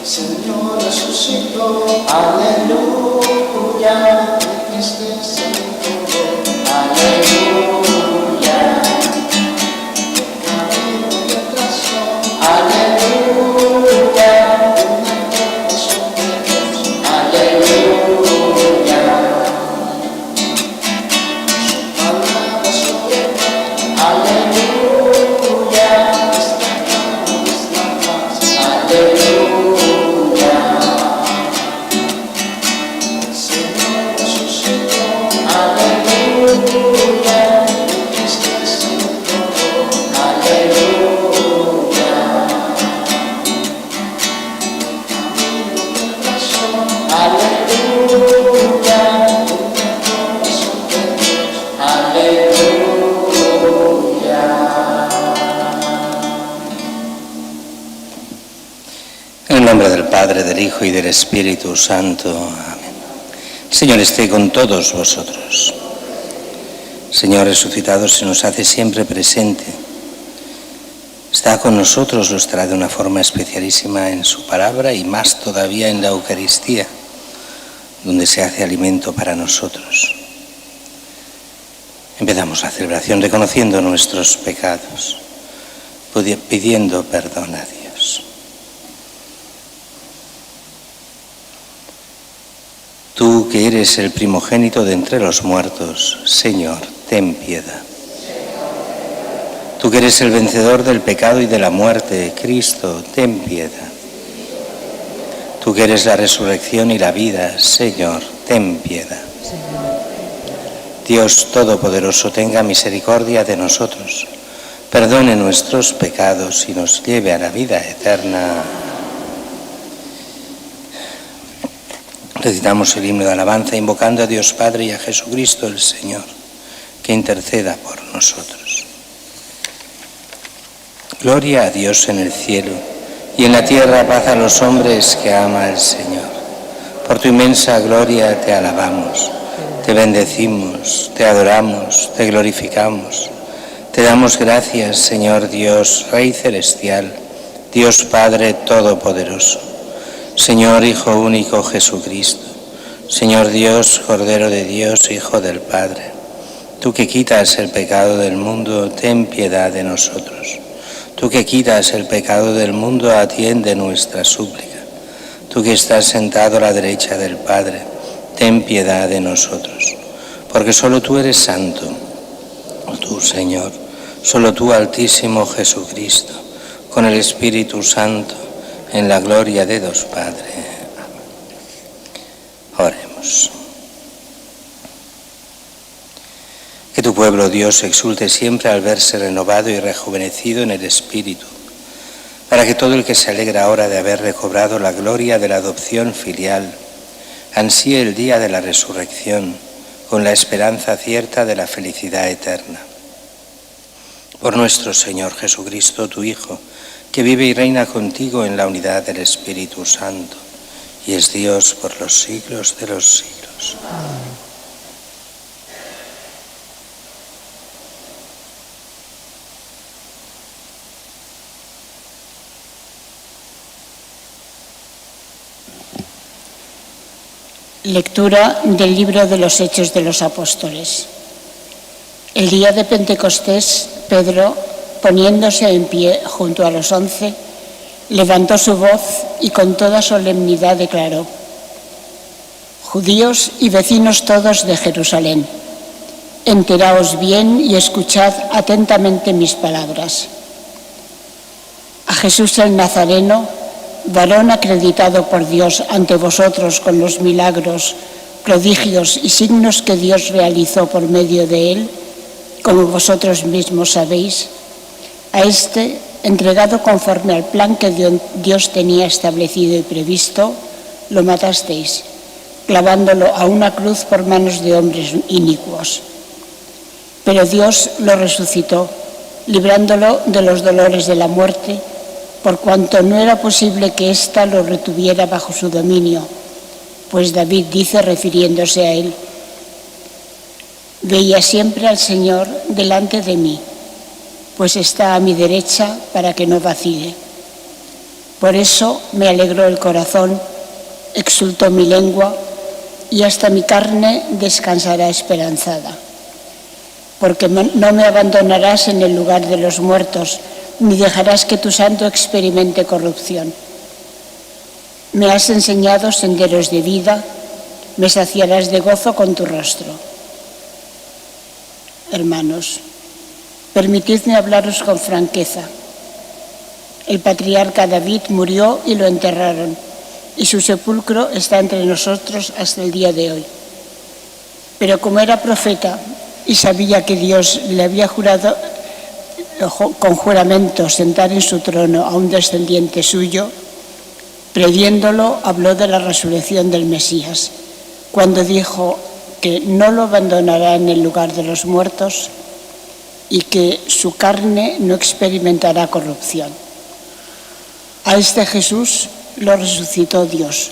Señor resucitó, aleluya, este es el todo, aleluya, el camino que trazó, aleluya, una corazón de Dios, aleluya, su palabra sobre mí, aleluya, esta calma, esta paz, aleluya. En el nombre del Padre, del Hijo y del Espíritu Santo. Amén. El Señor esté con todos vosotros. Señor resucitado se nos hace siempre presente. Está con nosotros, lo estará de una forma especialísima en su palabra y más todavía en la Eucaristía, donde se hace alimento para nosotros. Empezamos la celebración reconociendo nuestros pecados, pidiendo perdón a Dios. Tú que eres el primogénito de entre los muertos, Señor, ten piedad. Tú que eres el vencedor del pecado y de la muerte, Cristo, ten piedad. Tú que eres la resurrección y la vida, Señor, ten piedad. Dios Todopoderoso, tenga misericordia de nosotros, perdone nuestros pecados y nos lleve a la vida eterna. Recitamos el himno de alabanza invocando a Dios Padre y a Jesucristo el Señor, que interceda por nosotros. Gloria a Dios en el cielo y en la tierra paz a los hombres que ama el Señor. Por tu inmensa gloria te alabamos, te bendecimos, te adoramos, te glorificamos. Te damos gracias, Señor Dios, Rey celestial, Dios Padre todopoderoso, Señor Hijo único Jesucristo, Señor Dios, Cordero de Dios, Hijo del Padre. Tú que quitas el pecado del mundo, ten piedad de nosotros. Tú que quitas el pecado del mundo, atiende nuestra súplica. Tú que estás sentado a la derecha del Padre, ten piedad de nosotros. Porque solo tú eres santo, tú, Señor, solo tú, Altísimo Jesucristo, con el Espíritu Santo, en la gloria de Dios Padre. Amén. Oremos. Que tu pueblo, Dios, exulte siempre al verse renovado y rejuvenecido en el Espíritu, para que todo el que se alegra ahora de haber recobrado la gloria de la adopción filial, ansíe el día de la resurrección con la esperanza cierta de la felicidad eterna. Por nuestro Señor Jesucristo, tu Hijo, que vive y reina contigo en la unidad del Espíritu Santo, y es Dios por los siglos de los siglos. Amén. Lectura del libro de los Hechos de los Apóstoles. El día de Pentecostés, Pedro, poniéndose en pie junto a los 11, levantó su voz y con toda solemnidad declaró: Judíos y vecinos todos de Jerusalén, enteraos bien y escuchad atentamente mis palabras. A Jesús el Nazareno, varón acreditado por Dios ante vosotros con los milagros, prodigios y signos que Dios realizó por medio de él, como vosotros mismos sabéis, a este, entregado conforme al plan que Dios tenía establecido y previsto, lo matasteis, clavándolo a una cruz por manos de hombres inicuos. Pero Dios lo resucitó, librándolo de los dolores de la muerte, por cuanto no era posible que ésta lo retuviera bajo su dominio, pues David dice, refiriéndose a él: veía siempre al Señor delante de mí, pues está a mi derecha para que no vacile. Por eso me alegró el corazón, exultó mi lengua, y hasta mi carne descansará esperanzada. Porque no me abandonarás en el lugar de los muertos, ni dejarás que tu santo experimente corrupción. Me has enseñado senderos de vida, me saciarás de gozo con tu rostro. Hermanos, permitidme hablaros con franqueza. El patriarca David murió y lo enterraron, y su sepulcro está entre nosotros hasta el día de hoy. Pero como era profeta y sabía que Dios le había jurado con juramento sentar en su trono a un descendiente suyo, previéndolo, habló de la resurrección del Mesías, cuando dijo que no lo abandonará en el lugar de los muertos y que su carne no experimentará corrupción. A este Jesús lo resucitó Dios,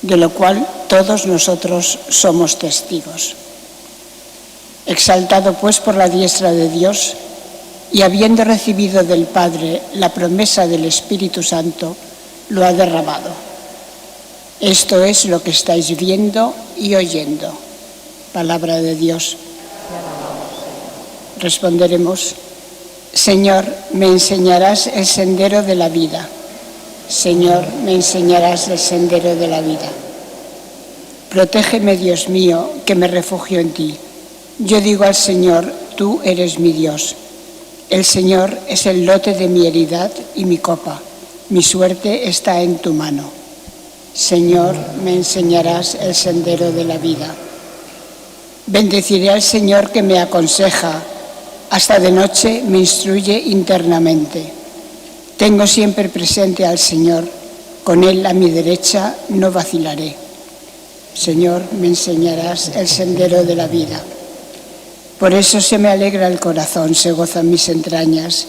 de lo cual todos nosotros somos testigos. Exaltado pues por la diestra de Dios y habiendo recibido del Padre la promesa del Espíritu Santo, lo ha derramado. Esto es lo que estáis viendo y oyendo. Palabra de Dios. Responderemos: Señor, me enseñarás el sendero de la vida. Señor, me enseñarás el sendero de la vida. Protégeme, Dios mío, que me refugio en ti. Yo digo al Señor, tú eres mi Dios. El Señor es el lote de mi heredad y mi copa. Mi suerte está en tu mano. Señor, me enseñarás el sendero de la vida. Bendeciré al Señor que me aconseja. Hasta de noche me instruye internamente. Tengo siempre presente al Señor. Con Él a mi derecha no vacilaré. Señor, me enseñarás el sendero de la vida. Por eso se me alegra el corazón, se gozan mis entrañas,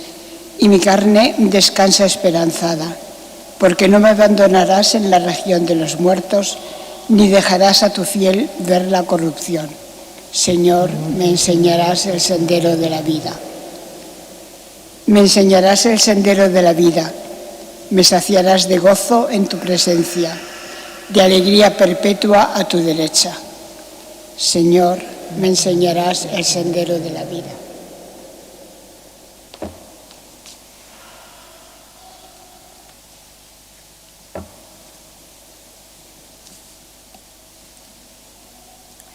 y mi carne descansa esperanzada, porque no me abandonarás en la región de los muertos, ni dejarás a tu fiel ver la corrupción. Señor, me enseñarás el sendero de la vida. Me enseñarás el sendero de la vida, me saciarás de gozo en tu presencia, de alegría perpetua a tu derecha. Señor, me enseñarás el sendero de la vida.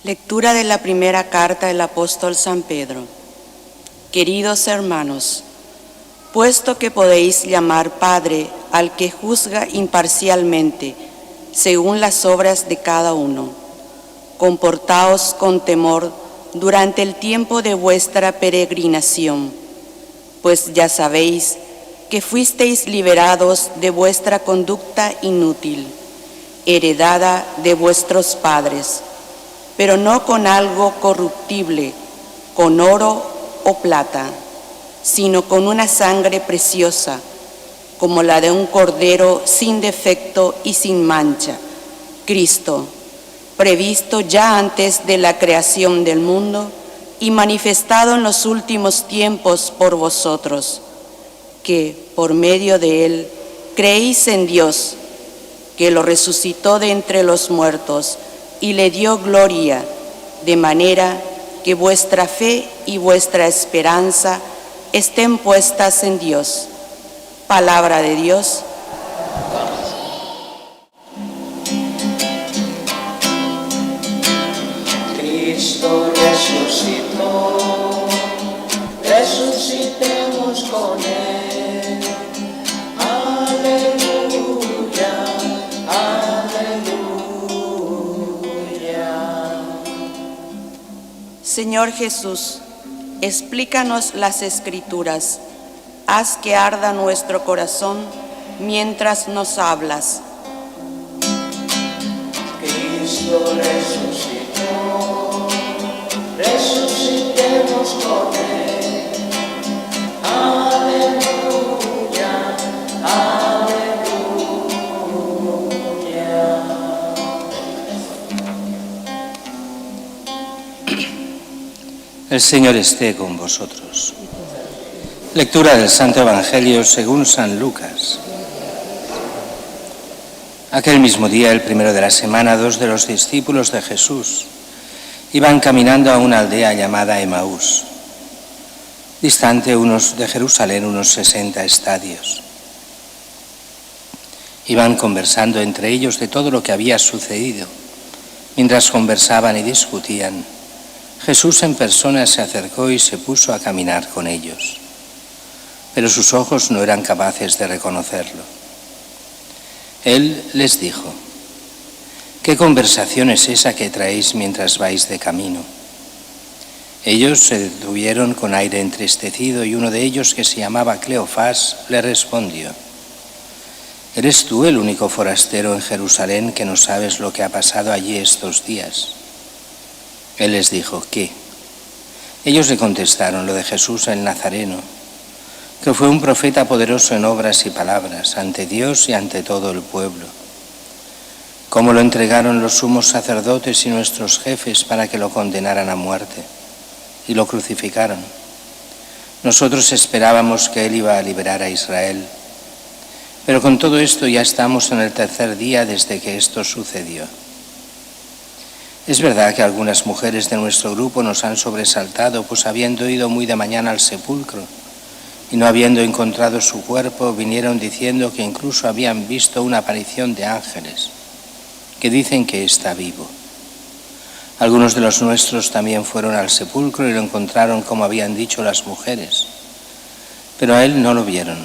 Lectura de la primera carta del apóstol San Pedro. Queridos hermanos, puesto que podéis llamar Padre al que juzga imparcialmente, según las obras de cada uno, comportaos con temor durante el tiempo de vuestra peregrinación, pues ya sabéis que fuisteis liberados de vuestra conducta inútil, heredada de vuestros padres, pero no con algo corruptible, con oro o plata, sino con una sangre preciosa, como la de un cordero sin defecto y sin mancha, Cristo, previsto ya antes de la creación del mundo y manifestado en los últimos tiempos por vosotros, que por medio de Él creéis en Dios, que lo resucitó de entre los muertos y le dio gloria, de manera que vuestra fe y vuestra esperanza estén puestas en Dios. Palabra de Dios. Cristo resucitó, resucitemos con Él. Aleluya, aleluya. Señor Jesús, explícanos las Escrituras. Haz que arda nuestro corazón mientras nos hablas. Cristo resucitó, resucitemos con Él. Aleluya, aleluya. El Señor esté con vosotros. Lectura del Santo Evangelio según San Lucas. Aquel mismo día, el primero de la semana, 2 de los discípulos de Jesús iban caminando a una aldea llamada Emaús, distante de Jerusalén unos 60 estadios. Iban conversando entre ellos de todo lo que había sucedido. Mientras conversaban y discutían, Jesús en persona se acercó y se puso a caminar con ellos, pero sus ojos no eran capaces de reconocerlo. Él les dijo: ¿qué conversación es esa que traéis mientras vais de camino? Ellos se detuvieron con aire entristecido y uno de ellos, que se llamaba Cleofás, le respondió: ¿eres tú el único forastero en Jerusalén que no sabes lo que ha pasado allí estos días? Él les dijo: ¿qué? Ellos le contestaron: lo de Jesús el Nazareno, que fue un profeta poderoso en obras y palabras ante Dios y ante todo el pueblo. Cómo lo entregaron los sumos sacerdotes y nuestros jefes para que lo condenaran a muerte, y lo crucificaron. Nosotros esperábamos que él iba a liberar a Israel, pero con todo esto ya estamos en el tercer día desde que esto sucedió. Es verdad que algunas mujeres de nuestro grupo nos han sobresaltado, pues habiendo ido muy de mañana al sepulcro y no habiendo encontrado su cuerpo, vinieron diciendo que incluso habían visto una aparición de ángeles, que dicen que está vivo. Algunos de los nuestros también fueron al sepulcro y lo encontraron como habían dicho las mujeres, pero a él no lo vieron.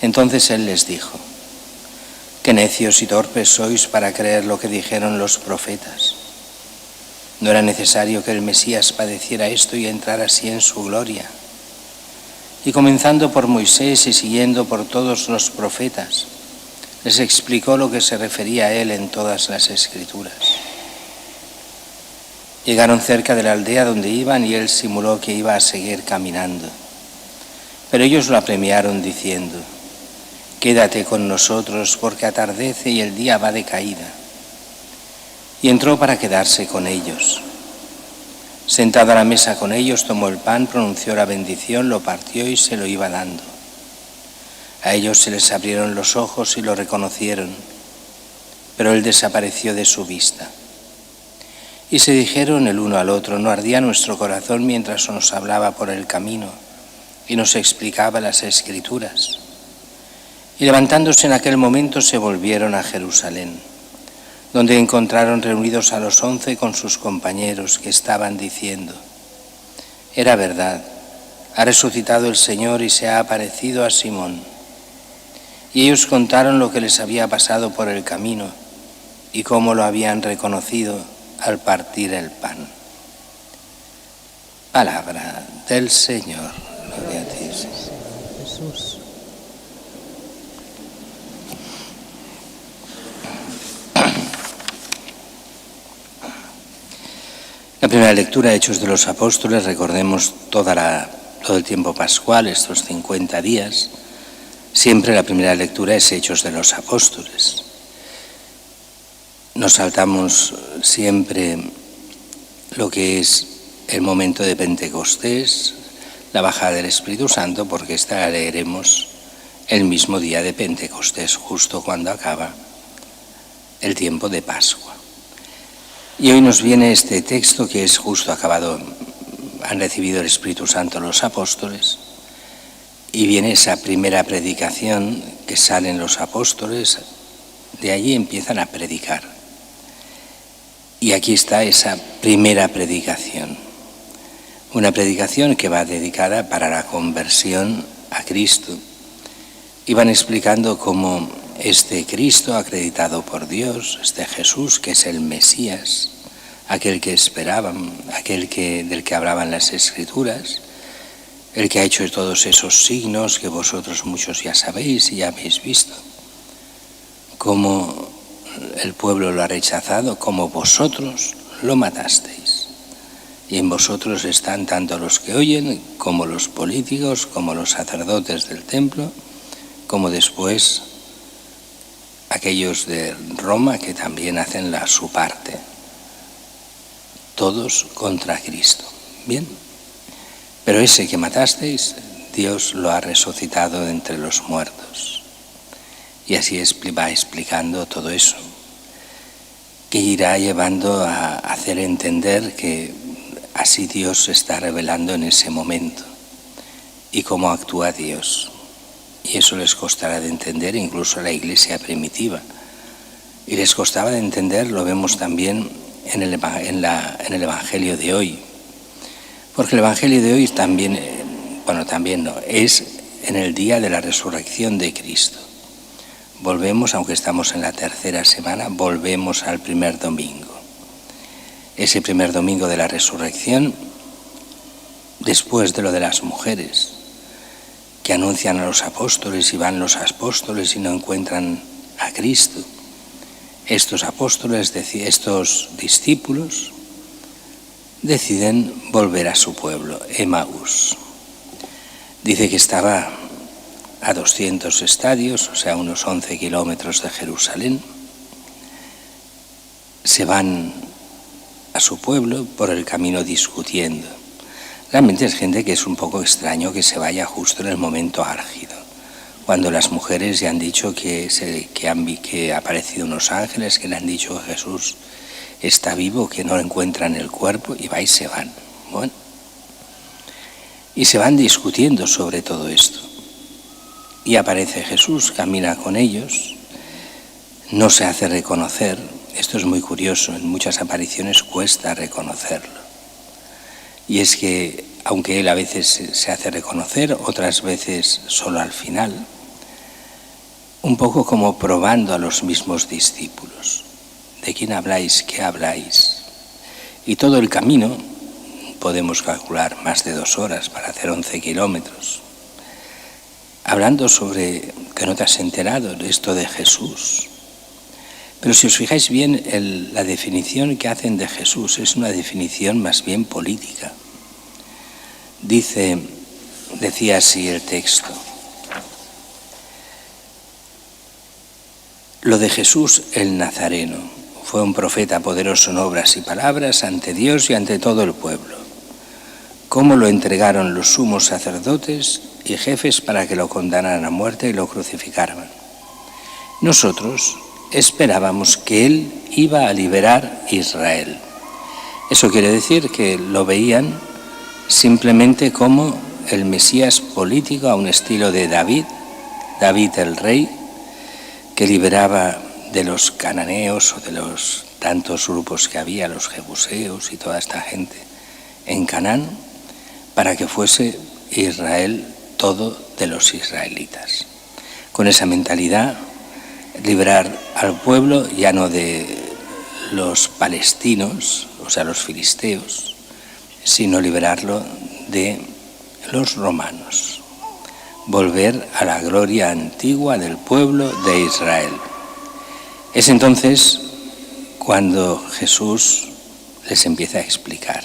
Entonces él les dijo: qué necios y torpes sois para creer lo que dijeron los profetas. ¿No era necesario que el Mesías padeciera esto y entrara así en su gloria? Y comenzando por Moisés y siguiendo por todos los profetas, les explicó lo que se refería a él en todas las Escrituras. Llegaron cerca de la aldea donde iban y él simuló que iba a seguir caminando. Pero ellos lo apremiaron diciendo: quédate con nosotros porque atardece y el día va de caída. Y entró para quedarse con ellos. Sentado a la mesa con ellos, tomó el pan, pronunció la bendición, lo partió y se lo iba dando. A ellos se les abrieron los ojos y lo reconocieron, pero él desapareció de su vista. Y se dijeron el uno al otro: ¿no ardía nuestro corazón mientras nos hablaba por el camino y nos explicaba las Escrituras? Y levantándose en aquel momento se volvieron a Jerusalén, donde encontraron reunidos a los 11 con sus compañeros, que estaban diciendo: era verdad, ha resucitado el Señor y se ha aparecido a Simón. Y ellos contaron lo que les había pasado por el camino y cómo lo habían reconocido al partir el pan. Palabra del Señor. Gloria a ti, Jesús. La primera lectura, Hechos de los Apóstoles. Recordemos todo el tiempo pascual, estos 50 días. Siempre la primera lectura es Hechos de los Apóstoles. Nos saltamos siempre lo que es el momento de Pentecostés, la bajada del Espíritu Santo, porque esta la leeremos el mismo día de Pentecostés, justo cuando acaba el tiempo de Pascua. Y hoy nos viene este texto que es justo acabado, han recibido el Espíritu Santo los apóstoles, y viene esa primera predicación que salen los apóstoles, de allí empiezan a predicar. Y aquí está esa primera predicación, una predicación que va dedicada para la conversión a Cristo. Y van explicando cómo este Cristo acreditado por Dios, este Jesús que es el Mesías, aquel que esperaban, del que hablaban las Escrituras, el que ha hecho todos esos signos que vosotros muchos ya sabéis y ya habéis visto, cómo el pueblo lo ha rechazado, como vosotros lo matasteis. Y en vosotros están tanto los que oyen, como los políticos, como los sacerdotes del templo, como después aquellos de Roma que también hacen su parte. Todos contra Cristo. Bien, pero ese que matasteis, Dios lo ha resucitado de entre los muertos. Y así va explicando todo eso, que irá llevando a hacer entender que así Dios se está revelando en ese momento y cómo actúa Dios. Y eso les costará de entender incluso a la Iglesia primitiva. Y les costaba de entender, lo vemos también en el Evangelio de hoy. Porque el Evangelio de hoy también, es en el día de la resurrección de Cristo. Volvemos, aunque estamos en la tercera semana, volvemos al primer domingo. Ese primer domingo de la resurrección, después de lo de las mujeres, que anuncian a los apóstoles y van los apóstoles y no encuentran a Cristo. Estos apóstoles, estos discípulos, deciden volver a su pueblo, Emaús. Dice que estaba a 200 estadios, o sea, unos 11 kilómetros de Jerusalén. Se van a su pueblo por el camino discutiendo. Realmente es gente que es un poco extraño que se vaya justo en el momento álgido, cuando las mujeres ya han dicho que ha aparecido unos ángeles, que le han dicho que Jesús está vivo, que no encuentran el cuerpo, y se van. Bueno, y se van discutiendo sobre todo esto. Y aparece Jesús, camina con ellos, no se hace reconocer. Esto es muy curioso, en muchas apariciones cuesta reconocerlo. Y es que, aunque él a veces se hace reconocer, otras veces solo al final, un poco como probando a los mismos discípulos. ¿De quién habláis? ¿Qué habláis? Y todo el camino, podemos calcular más de 2 horas para hacer 11 kilómetros, hablando sobre que no te has enterado de esto de Jesús. Pero si os fijáis bien, la definición que hacen de Jesús es una definición más bien política. Decía así el texto: lo de Jesús el Nazareno fue un profeta poderoso en obras y palabras ante Dios y ante todo el pueblo. Cómo lo entregaron los sumos sacerdotes y jefes para que lo condenaran a muerte y lo crucificaran. Nosotros esperábamos que él iba a liberar a Israel. Eso quiere decir que lo veían simplemente como el Mesías político a un estilo de David el rey, que liberaba de los cananeos o de los tantos grupos que había, los jebuseos y toda esta gente en Canaán, para que fuese Israel todo de los israelitas. Con esa mentalidad, liberar al pueblo ya no de los palestinos, o sea, los filisteos, sino liberarlo de los romanos. Volver a la gloria antigua del pueblo de Israel. Es entonces cuando Jesús les empieza a explicar.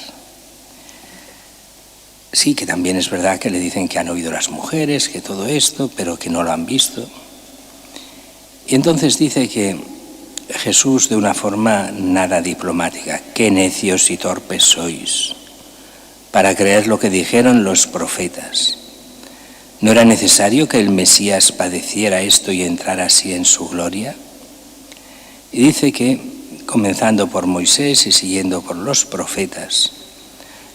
Sí, que también es verdad que le dicen que han oído las mujeres, que todo esto, pero que no lo han visto. Y entonces dice que Jesús, de una forma nada diplomática: qué necios y torpes sois para creer lo que dijeron los profetas. ¿No era necesario que el Mesías padeciera esto y entrara así en su gloria? Y dice que, comenzando por Moisés y siguiendo por los profetas,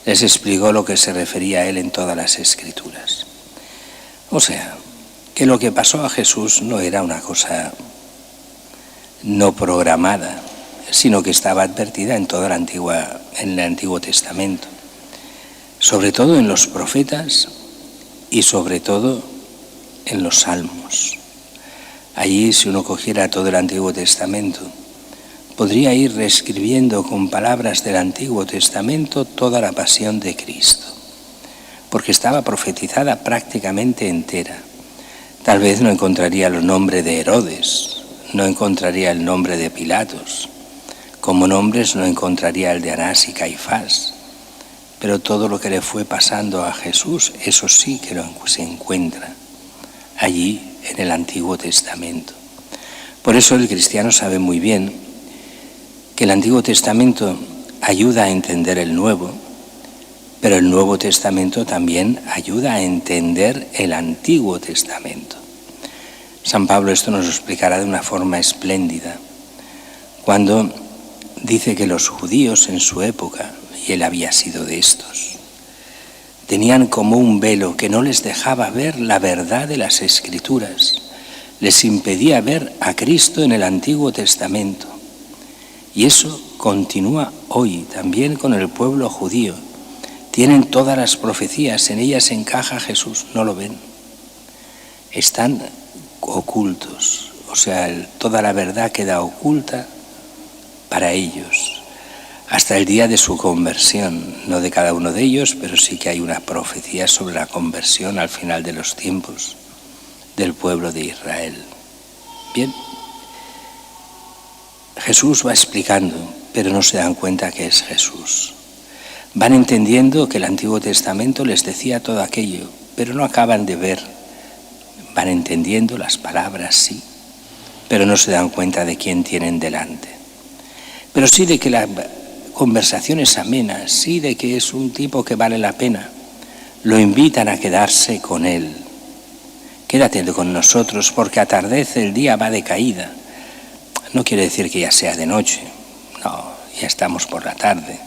les explicó lo que se refería a él en todas las Escrituras. O sea, que lo que pasó a Jesús no era una cosa no programada, sino que estaba advertida en el Antiguo Testamento, sobre todo en los profetas y sobre todo en los salmos. Allí, si uno cogiera todo el Antiguo Testamento, podría ir reescribiendo con palabras del Antiguo Testamento toda la pasión de Cristo, porque estaba profetizada prácticamente entera. Tal vez no encontraría el nombre de Herodes, no encontraría el nombre de Pilatos, como nombres no encontraría el de Anás y Caifás, pero todo lo que le fue pasando a Jesús, eso sí que se encuentra allí en el Antiguo Testamento. Por eso el cristiano sabe muy bien que el Antiguo Testamento ayuda a entender el Nuevo, pero el Nuevo Testamento también ayuda a entender el Antiguo Testamento. San Pablo esto nos lo explicará de una forma espléndida, cuando dice que los judíos en su época, y él había sido de estos, tenían como un velo que no les dejaba ver la verdad de las Escrituras, les impedía ver a Cristo en el Antiguo Testamento. Y eso continúa hoy también con el pueblo judío. Tienen todas las profecías, en ellas encaja Jesús, no lo ven. Están ocultos, o sea, toda la verdad queda oculta para ellos, hasta el día de su conversión, no de cada uno de ellos, pero sí que hay una profecía sobre la conversión al final de los tiempos del pueblo de Israel. Bien, Jesús va explicando, pero no se dan cuenta que es Jesús. Van entendiendo que el Antiguo Testamento les decía todo aquello, pero no acaban de ver. Van entendiendo las palabras, sí, pero no se dan cuenta de quién tienen delante. Pero sí de que la conversación es amena, sí de que es un tipo que vale la pena. Lo invitan a quedarse con él. Quédate con nosotros porque atardece, el día va de caída. No quiere decir que ya sea de noche, no, ya estamos por la tarde.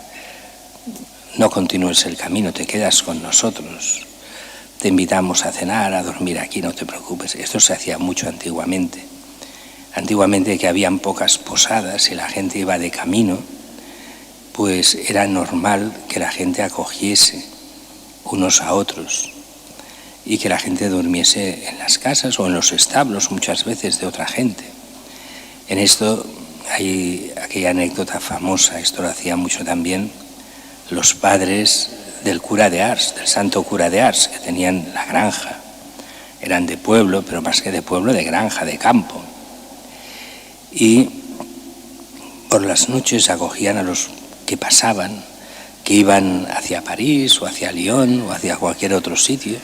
No continúes el camino, te quedas con nosotros. Te invitamos a cenar, a dormir aquí, no te preocupes. Esto se hacía mucho antiguamente. Antiguamente, que habían pocas posadas y la gente iba de camino, pues era normal que la gente acogiese unos a otros y que la gente durmiese en las casas o en los establos muchas veces de otra gente. En esto hay aquella anécdota famosa, esto lo hacía mucho también los padres del cura de Ars, del santo cura de Ars, que tenían la granja. Eran de pueblo, pero más que de pueblo, de granja, de campo. Y por las noches acogían a los que pasaban, que iban hacia París o hacia Lyon o hacia cualquier otro sitio.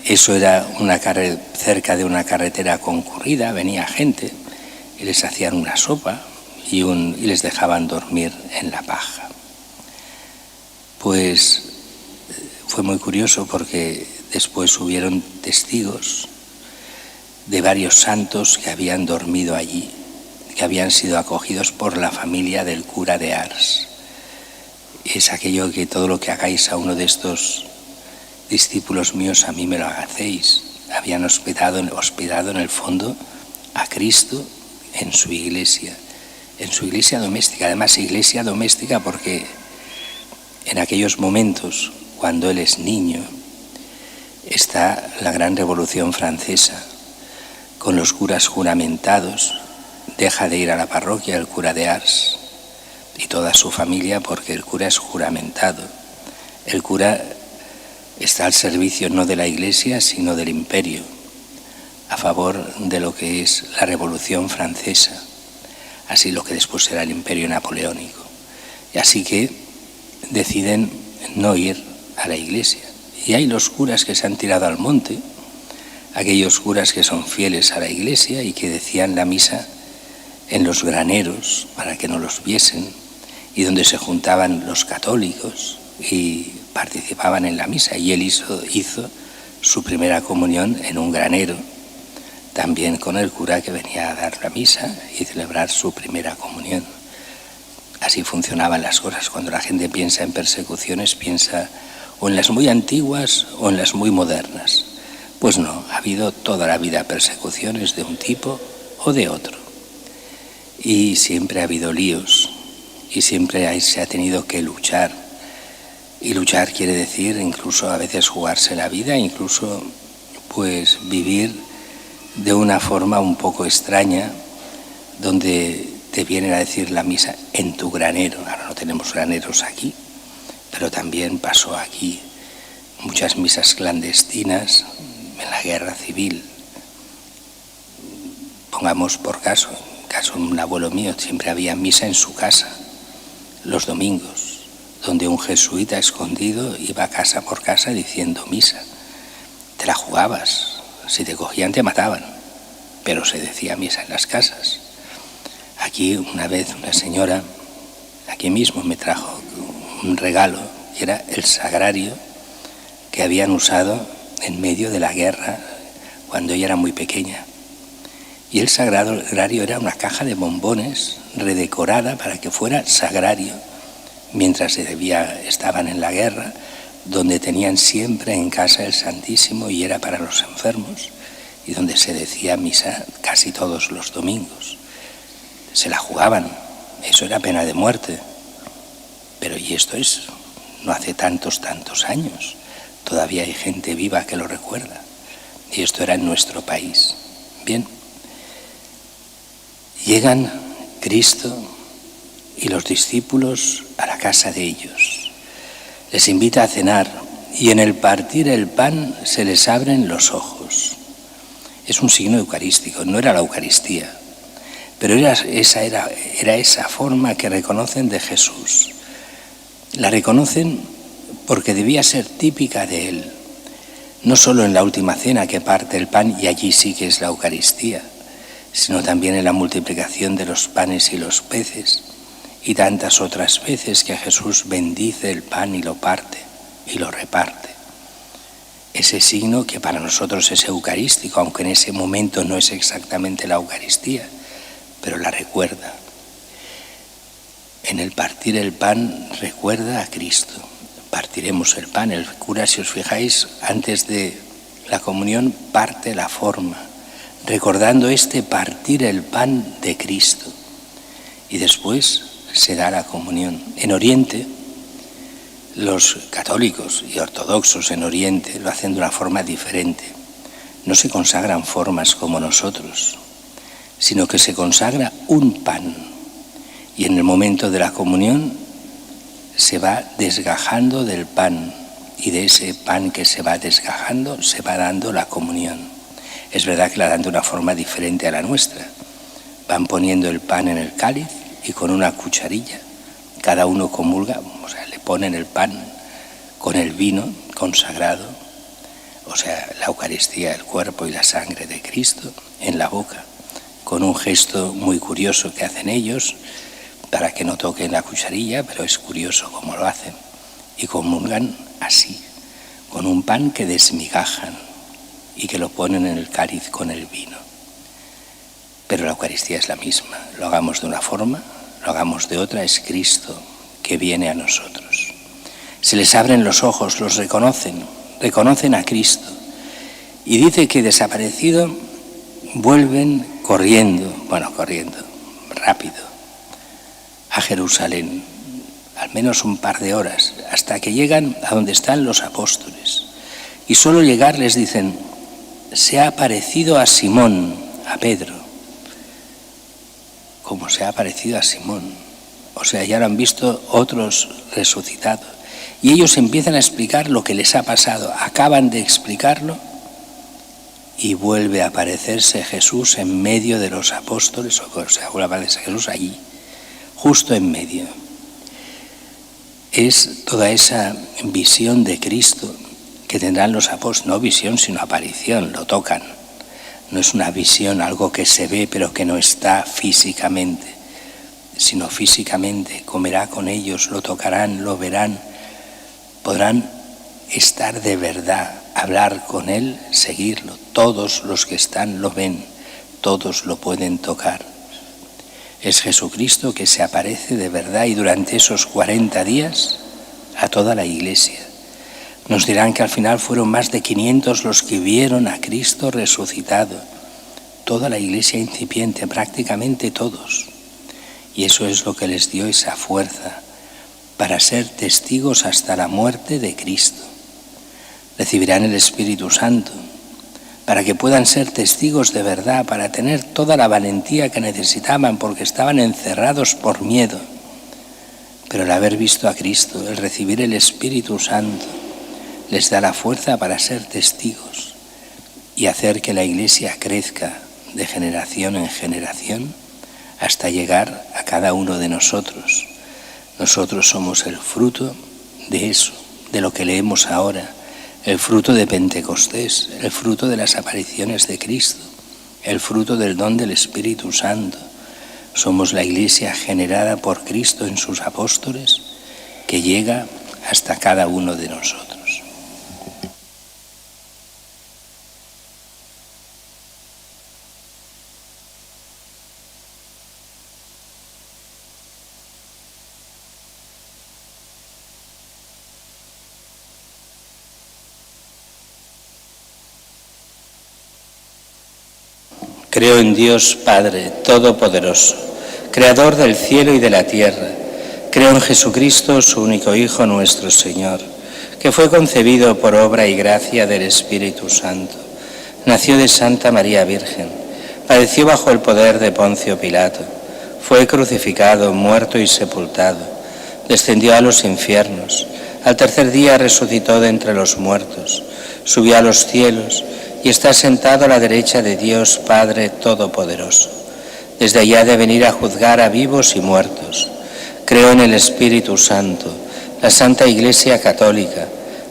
Eso era cerca de una carretera concurrida, venía gente y les hacían una sopa y les dejaban dormir en la paja. Pues fue muy curioso porque después hubieron testigos de varios santos que habían dormido allí, que habían sido acogidos por la familia del cura de Ars. Es aquello que todo lo que hagáis a uno de estos discípulos míos, a mí me lo hacéis. Habían hospedado en el fondo a Cristo en su iglesia doméstica. Además, iglesia doméstica porque en aquellos momentos, cuando él es niño, está la gran Revolución Francesa, con los curas juramentados. Deja de ir a la parroquia el cura de Ars y toda su familia porque el cura es juramentado. El cura está al servicio no de la Iglesia, sino del imperio, a favor de lo que es la Revolución Francesa, así lo que después será el Imperio Napoleónico. Y así que deciden no ir a la Iglesia. Y hay los curas que se han tirado al monte, aquellos curas que son fieles a la Iglesia y que decían la misa en los graneros para que no los viesen, y donde se juntaban los católicos y participaban en la misa. Y él hizo su primera comunión en un granero, también con el cura que venía a dar la misa y celebrar su primera comunión. Así funcionaban las cosas. Cuando la gente piensa en persecuciones, piensa o en las muy antiguas o en las muy modernas. Pues no, ha habido toda la vida persecuciones de un tipo o de otro. Y siempre ha habido líos y siempre se ha tenido que luchar. Y luchar quiere decir incluso a veces jugarse la vida, incluso pues vivir de una forma un poco extraña, donde te vienen a decir la misa en tu granero. Ahora no tenemos graneros aquí, pero también pasó aquí muchas misas clandestinas en la guerra civil. Pongamos por caso de un abuelo mío, siempre había misa en su casa los domingos, donde un jesuita escondido iba casa por casa diciendo misa. Te la jugabas, si te cogían te mataban, pero se decía misa en las casas. Aquí una vez una señora, aquí mismo, me trajo un regalo, y era el sagrario que habían usado en medio de la guerra cuando ella era muy pequeña. Y el sagrario era una caja de bombones redecorada para que fuera sagrario, mientras estaban en la guerra, donde tenían siempre en casa el Santísimo y era para los enfermos, y donde se decía misa casi todos los domingos. Se la jugaban, eso era pena de muerte. Pero y esto es, no hace tantos años, todavía hay gente viva que lo recuerda. Y esto era en nuestro país. Bien, llegan Cristo y los discípulos a la casa de ellos. Les invita a cenar y en el partir el pan se les abren los ojos. Es un signo eucarístico, no era la Eucaristía, pero era esa forma que reconocen de Jesús. La reconocen porque debía ser típica de Él, no solo en la última cena que parte el pan y allí sí que es la Eucaristía, sino también en la multiplicación de los panes y los peces y tantas otras veces que Jesús bendice el pan y lo parte y lo reparte. Ese signo que para nosotros es eucarístico, aunque en ese momento no es exactamente la Eucaristía, pero la recuerda. En el partir el pan recuerda a Cristo. Partiremos el pan. El cura, si os fijáis, antes de la comunión parte la forma, recordando este partir el pan de Cristo. Y después se da la comunión. En Oriente, los católicos y ortodoxos en Oriente lo hacen de una forma diferente. No se consagran formas como nosotros, sino que se consagra un pan. Y en el momento de la comunión se va desgajando del pan y de ese pan que se va desgajando se va dando la comunión. Es verdad que la dan de una forma diferente a la nuestra. Van poniendo el pan en el cáliz y con una cucharilla cada uno comulga, o sea, le ponen el pan con el vino consagrado, o sea, la Eucaristía, el cuerpo y la sangre de Cristo en la boca, con un gesto muy curioso que hacen ellos para que no toquen la cucharilla, pero es curioso cómo lo hacen, y comulgan así, con un pan que desmigajan y que lo ponen en el cáliz con el vino. Pero la Eucaristía es la misma, lo hagamos de una forma, lo hagamos de otra, es Cristo que viene a nosotros. Se les abren los ojos, los reconocen a Cristo. Y dice que desaparecido vuelven corriendo, rápido, a Jerusalén, al menos un par de horas, hasta que llegan a donde están los apóstoles. Y solo llegar les dicen, se ha aparecido a Simón, a Pedro. Como se ha aparecido a Simón. O sea, ya lo han visto otros resucitados. Y ellos empiezan a explicar lo que les ha pasado. Acaban de explicarlo y vuelve a aparecerse Jesús en medio de los apóstoles, o sea, vuelve a aparecerse Jesús allí, justo en medio. Es toda esa visión de Cristo que tendrán los apóstoles, no visión sino aparición, lo tocan. No es una visión, algo que se ve pero que no está físicamente, sino físicamente comerá con ellos, lo tocarán, lo verán, podrán estar de verdad, hablar con Él, seguirlo. Todos los que están lo ven, todos lo pueden tocar. Es Jesucristo que se aparece de verdad y durante esos 40 días a toda la Iglesia. Nos dirán que al final fueron más de 500 los que vieron a Cristo resucitado. Toda la Iglesia incipiente, prácticamente todos. Y eso es lo que les dio esa fuerza para ser testigos hasta la muerte de Cristo. Recibirán el Espíritu Santo para que puedan ser testigos de verdad, para tener toda la valentía que necesitaban porque estaban encerrados por miedo. Pero el haber visto a Cristo, el recibir el Espíritu Santo, les da la fuerza para ser testigos y hacer que la Iglesia crezca de generación en generación hasta llegar a cada uno de nosotros. Nosotros somos el fruto de eso, de lo que leemos ahora, el fruto de Pentecostés, el fruto de las apariciones de Cristo, el fruto del don del Espíritu Santo. Somos la Iglesia generada por Cristo en sus apóstoles que llega hasta cada uno de nosotros. Creo en Dios Padre Todopoderoso, Creador del cielo y de la tierra. Creo en Jesucristo, su único Hijo, nuestro Señor, que fue concebido por obra y gracia del Espíritu Santo. Nació de Santa María Virgen, padeció bajo el poder de Poncio Pilato, fue crucificado, muerto y sepultado, descendió a los infiernos, al tercer día resucitó de entre los muertos, subió a los cielos y está sentado a la derecha de Dios Padre Todopoderoso. Desde allá ha de venir a juzgar a vivos y muertos. Creo en el Espíritu Santo, la Santa Iglesia Católica,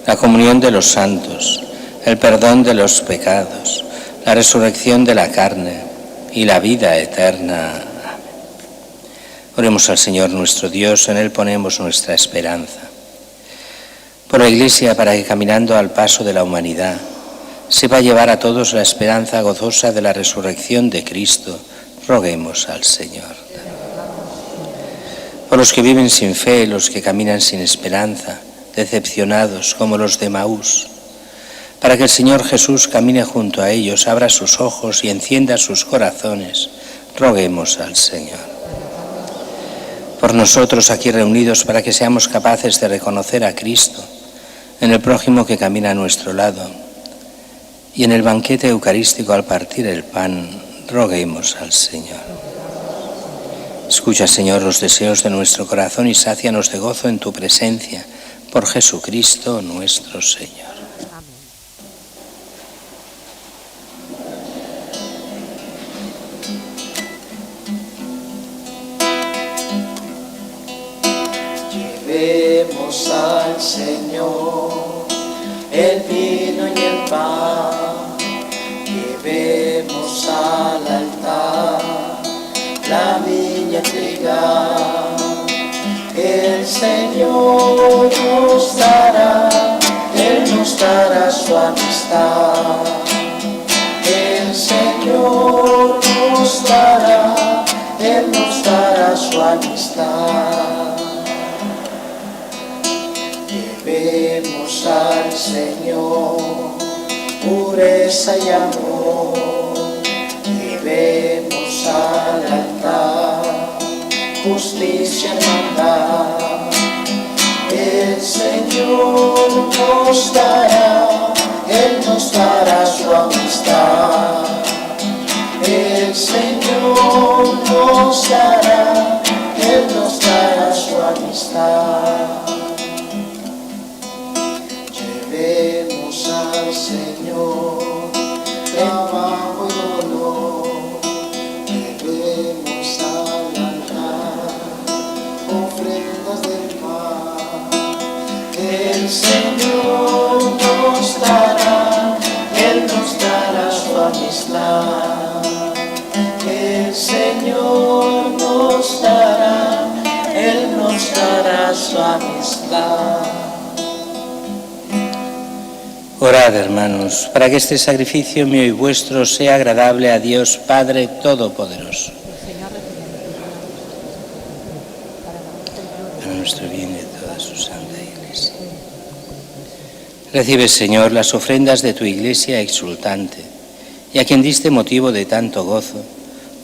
la comunión de los santos, el perdón de los pecados, la resurrección de la carne y la vida eterna. Amén. Oremos al Señor nuestro Dios, en Él ponemos nuestra esperanza. Por la Iglesia, para que caminando al paso de la humanidad, sepa llevar a todos la esperanza gozosa de la resurrección de Cristo, roguemos al Señor. Por los que viven sin fe, los que caminan sin esperanza, decepcionados como los de Maús, para que el Señor Jesús camine junto a ellos, abra sus ojos y encienda sus corazones, roguemos al Señor. Por nosotros aquí reunidos, para que seamos capaces de reconocer a Cristo en el prójimo que camina a nuestro lado, y en el banquete eucarístico al partir el pan, roguemos al Señor. Escucha, Señor, los deseos de nuestro corazón y sácianos de gozo en tu presencia, por Jesucristo nuestro Señor. Llevemos al Señor el vino y el pan, llevemos al altar la viña trigal. El Señor nos dará, Él nos dará su amistad. El Señor nos dará, Él nos dará su amistad. Llevemos al Señor pureza y amor, llevemos al altar justicia y hermandad. El Señor nos dará, Él nos dará su amistad. El Señor nos dará, Él nos dará su amistad. Llevemos al Señor trabajo y dolor, llevemos al altar ofrendas del pan. El Señor nos dará, Él nos dará su amistad. El Señor nos dará, Él nos dará su amistad. Orad, hermanos, para que este sacrificio mío y vuestro sea agradable a Dios Padre Todopoderoso. Para nuestro bien y de toda su santa Iglesia. Recibe, Señor, las ofrendas de tu Iglesia exultante, y a quien diste motivo de tanto gozo,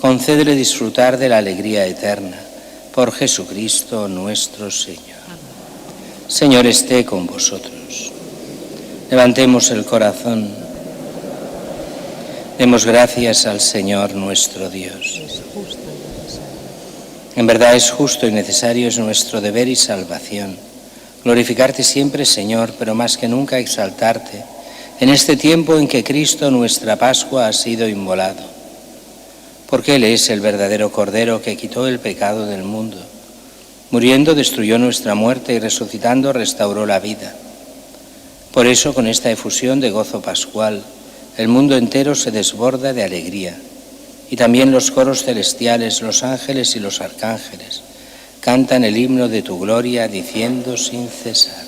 concédele disfrutar de la alegría eterna, por Jesucristo nuestro Señor. Señor, esté con vosotros. Levantemos el corazón. Demos gracias al Señor nuestro Dios. En verdad es justo y necesario, es nuestro deber y salvación. Glorificarte siempre, Señor, pero más que nunca exaltarte en este tiempo en que Cristo, nuestra Pascua, ha sido inmolado. Porque Él es el verdadero Cordero que quitó el pecado del mundo. Muriendo destruyó nuestra muerte y resucitando restauró la vida. Por eso, con esta efusión de gozo pascual, el mundo entero se desborda de alegría, y también los coros celestiales, los ángeles y los arcángeles, cantan el himno de tu gloria, diciendo sin cesar: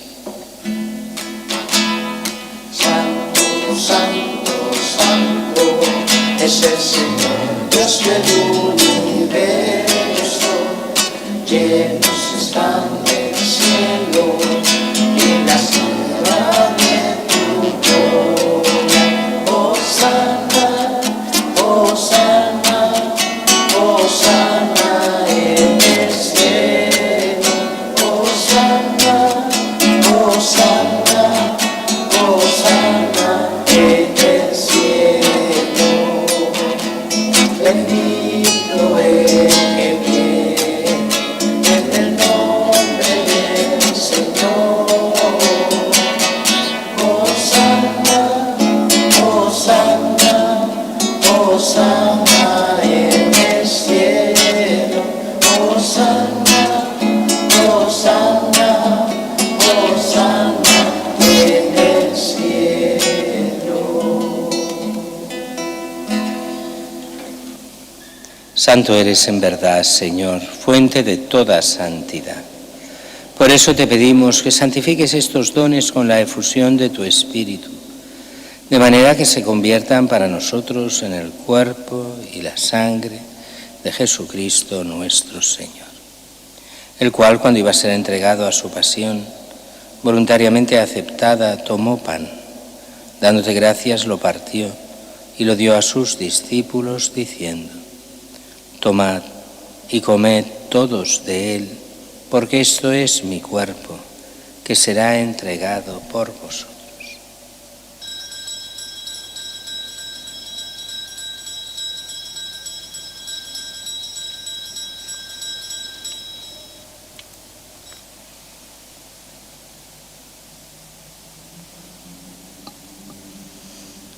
Santo, santo, santo, es el Señor, Dios del universo. Llenos están el cielo y la tierra de tu gloria. Hosana, Hosana. Santo eres en verdad, Señor, fuente de toda santidad. Por eso te pedimos que santifiques estos dones con la efusión de tu Espíritu, de manera que se conviertan para nosotros en el cuerpo y la sangre de Jesucristo nuestro Señor, el cual, cuando iba a ser entregado a su pasión, voluntariamente aceptada, tomó pan, dándote gracias, lo partió y lo dio a sus discípulos, diciendo: Tomad y comed todos de él, porque esto es mi cuerpo, que será entregado por vosotros.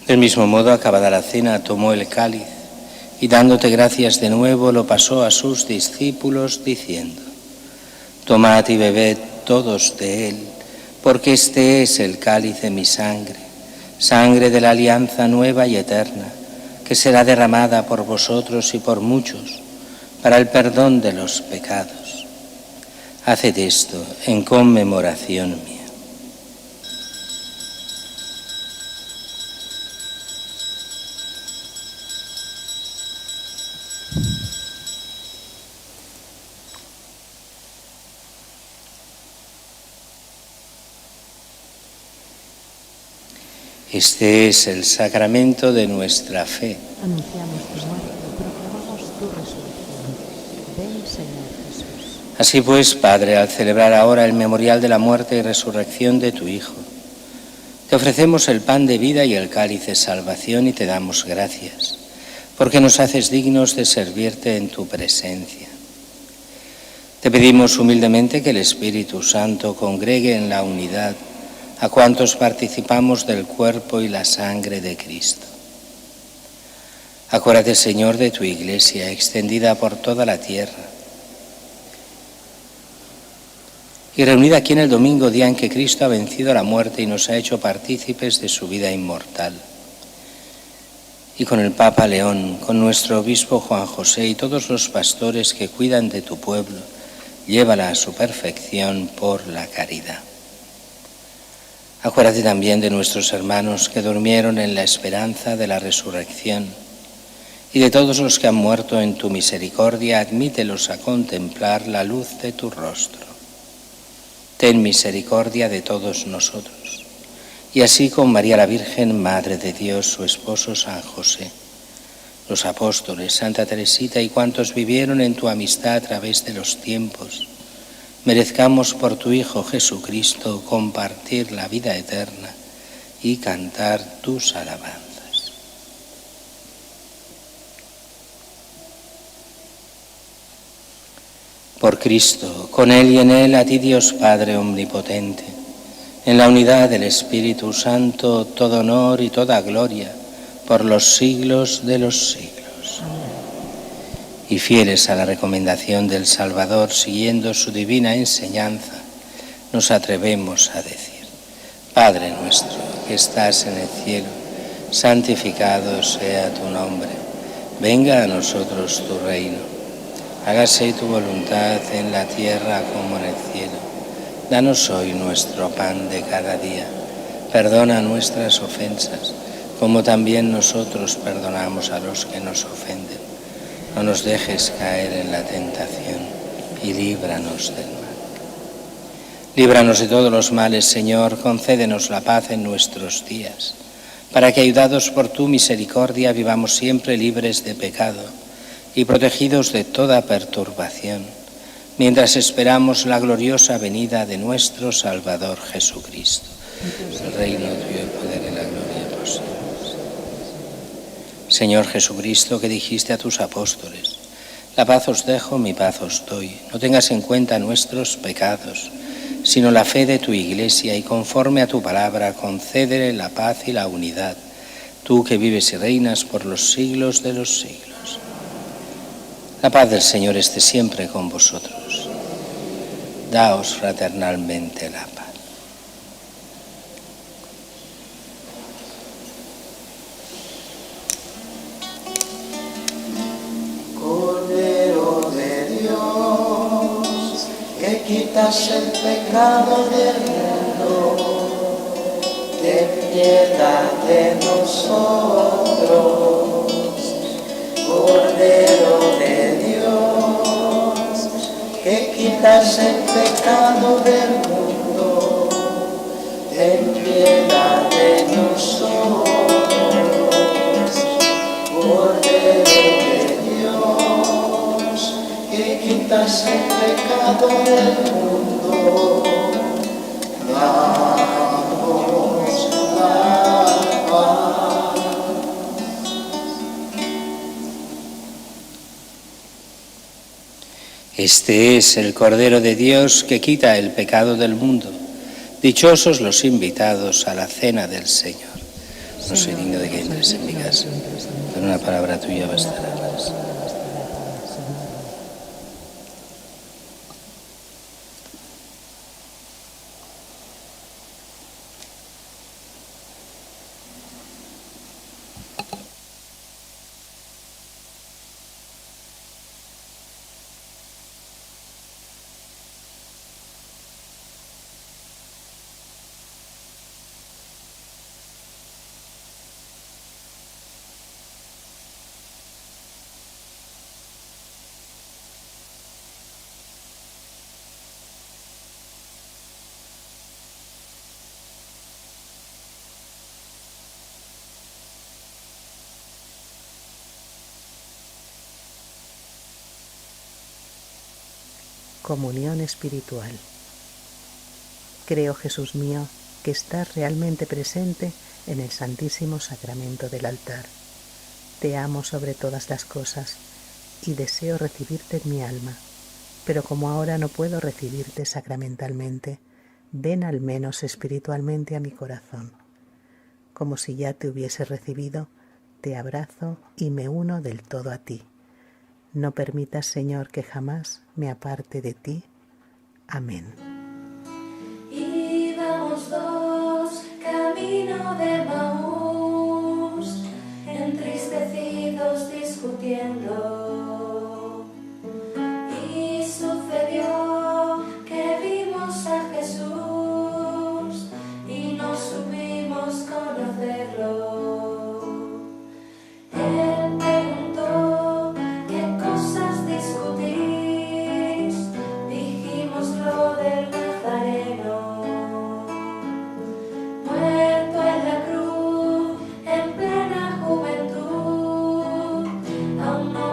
Del mismo modo, acabada la cena, tomó el cáliz y dándote gracias de nuevo, lo pasó a sus discípulos, diciendo: Tomad y bebed todos de él, porque este es el cáliz de mi sangre, sangre de la alianza nueva y eterna, que será derramada por vosotros y por muchos, para el perdón de los pecados. Haced esto en conmemoración mía. Este es el sacramento de nuestra fe. Anunciamos tu muerte y proclamamos tu resurrección. Ven, Señor Jesús. Así pues, Padre, al celebrar ahora el memorial de la muerte y resurrección de tu Hijo, te ofrecemos el pan de vida y el cáliz de salvación y te damos gracias, porque nos haces dignos de servirte en tu presencia. Te pedimos humildemente que el Espíritu Santo congregue en la unidad a cuantos participamos del cuerpo y la sangre de Cristo. Acuérdate, Señor, de tu Iglesia extendida por toda la tierra y reunida aquí en el domingo, día en que Cristo ha vencido la muerte y nos ha hecho partícipes de su vida inmortal. Y con el Papa León, con nuestro obispo Juan José y todos los pastores que cuidan de tu pueblo, llévala a su perfección por la caridad. Acuérdate también de nuestros hermanos que durmieron en la esperanza de la resurrección y de todos los que han muerto en tu misericordia, admítelos a contemplar la luz de tu rostro. Ten misericordia de todos nosotros, y así con María la Virgen, Madre de Dios, su esposo San José, los apóstoles, Santa Teresita y cuantos vivieron en tu amistad a través de los tiempos, merezcamos por tu Hijo Jesucristo compartir la vida eterna y cantar tus alabanzas. Por Cristo, con Él y en Él, a ti Dios Padre Omnipotente, en la unidad del Espíritu Santo, todo honor y toda gloria por los siglos de los siglos. Y fieles a la recomendación del Salvador, siguiendo su divina enseñanza, nos atrevemos a decir: Padre nuestro, que estás en el cielo, santificado sea tu nombre. Venga a nosotros tu reino. Hágase tu voluntad en la tierra como en el cielo. Danos hoy nuestro pan de cada día. Perdona nuestras ofensas, como también nosotros perdonamos a los que nos ofenden. No nos dejes caer en la tentación y líbranos del mal. Líbranos de todos los males, Señor, concédenos la paz en nuestros días, para que, ayudados por tu misericordia, vivamos siempre libres de pecado y protegidos de toda perturbación, mientras esperamos la gloriosa venida de nuestro Salvador Jesucristo. El reino tuyo, el poder y la gloria por siempre. Señor Jesucristo, que dijiste a tus apóstoles: la paz os dejo, mi paz os doy. No tengas en cuenta nuestros pecados, sino la fe de tu Iglesia, y conforme a tu palabra, concédele la paz y la unidad, tú que vives y reinas por los siglos de los siglos. La paz del Señor esté siempre con vosotros. Daos fraternalmente la paz. Con quitas el pecado del mundo, ten piedad de nosotros. Cordero de Dios, que quitas el pecado del mundo, ten piedad de nosotros. Cordero de Dios, que quitas el pecado del mundo, danos la paz. Este es el Cordero de Dios que quita el pecado del mundo. Dichosos los invitados a la cena del Señor. No soy digno de que entres en mi casa, pero una palabra tuya bastará. Comunión espiritual. Creo, Jesús mío, que estás realmente presente en el Santísimo Sacramento del altar. Te amo sobre todas las cosas y deseo recibirte en mi alma, pero como ahora no puedo recibirte sacramentalmente, ven al menos espiritualmente a mi corazón. Como si ya te hubiese recibido, te abrazo y me uno del todo a ti. No permitas, Señor, que jamás me aparte de ti. Amén. Íbamos dos camino de Maús, entristecidos discutiendo. Y sucedió que vimos a Jesús y no supimos conocerlo. Él preguntó: ¿qué cosas discutís? Dijimos lo del Nazareno, muerto en la cruz en plena juventud, aún no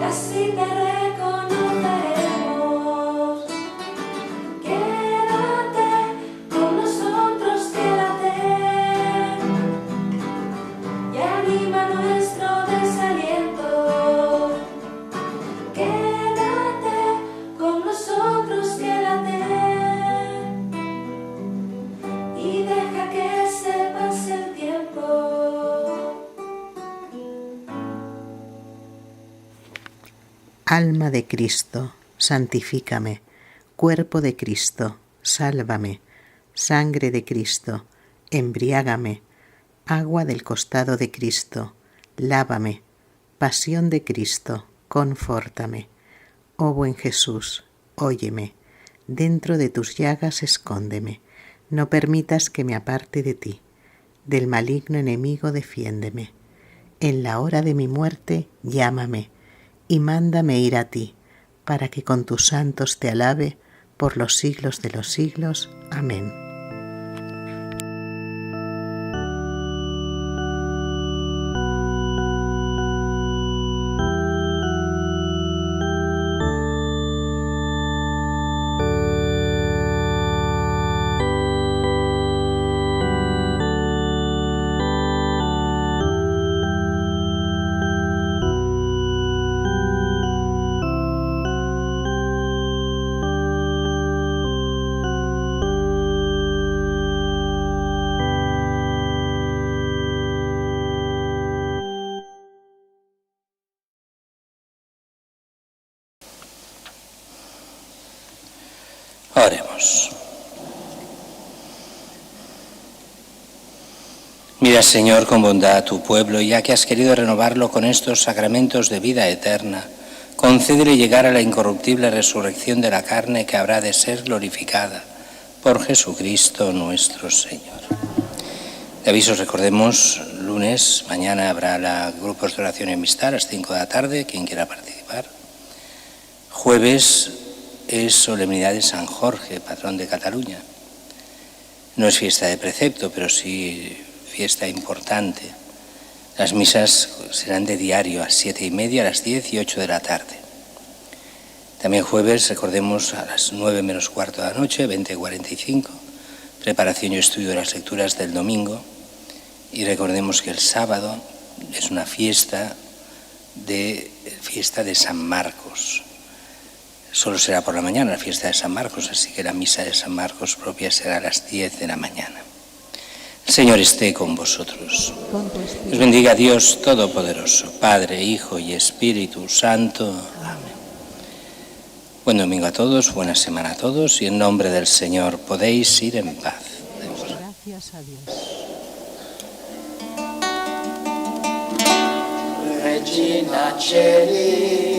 así te reconoceremos. Quédate con nosotros, quédate y anima nuestro desaliento. Quédate con nosotros, quédate y deja que se pase el tiempo. Alma de Cristo, santifícame. Cuerpo de Cristo, sálvame. Sangre de Cristo, embriágame. Agua del costado de Cristo, lávame. Pasión de Cristo, confórtame. Oh buen Jesús, óyeme. Dentro de tus llagas escóndeme. No permitas que me aparte de ti. Del maligno enemigo defiéndeme. En la hora de mi muerte, llámame y mándame ir a ti, para que con tus santos te alabe por los siglos de los siglos. Amén. Oremos. Mira, Señor, con bondad a tu pueblo, ya que has querido renovarlo con estos sacramentos de vida eterna. Concédele llegar a la incorruptible resurrección de la carne que habrá de ser glorificada por Jesucristo nuestro Señor. De aviso, recordemos, lunes, mañana habrá grupos de oración y amistad a las 5 de la tarde, quien quiera participar. Jueves es solemnidad de San Jorge, patrón de Cataluña. No es fiesta de precepto, pero sí fiesta importante. Las misas serán de diario, a 7:30, a las 10 y 8 de la tarde. También jueves, recordemos, a las 9 menos cuarto de la noche, 20:45, preparación y estudio de las lecturas del domingo. Y recordemos que el sábado es una fiesta de San Marcos. Solo será por la mañana la fiesta de San Marcos, así que la misa de San Marcos propia será a las 10 de la mañana. El Señor esté con vosotros. Os bendiga Dios Todopoderoso, Padre, Hijo y Espíritu Santo. Amén. Buen domingo a todos, buena semana a todos, y en nombre del Señor podéis ir en paz. Gracias a Dios. Regina Celi.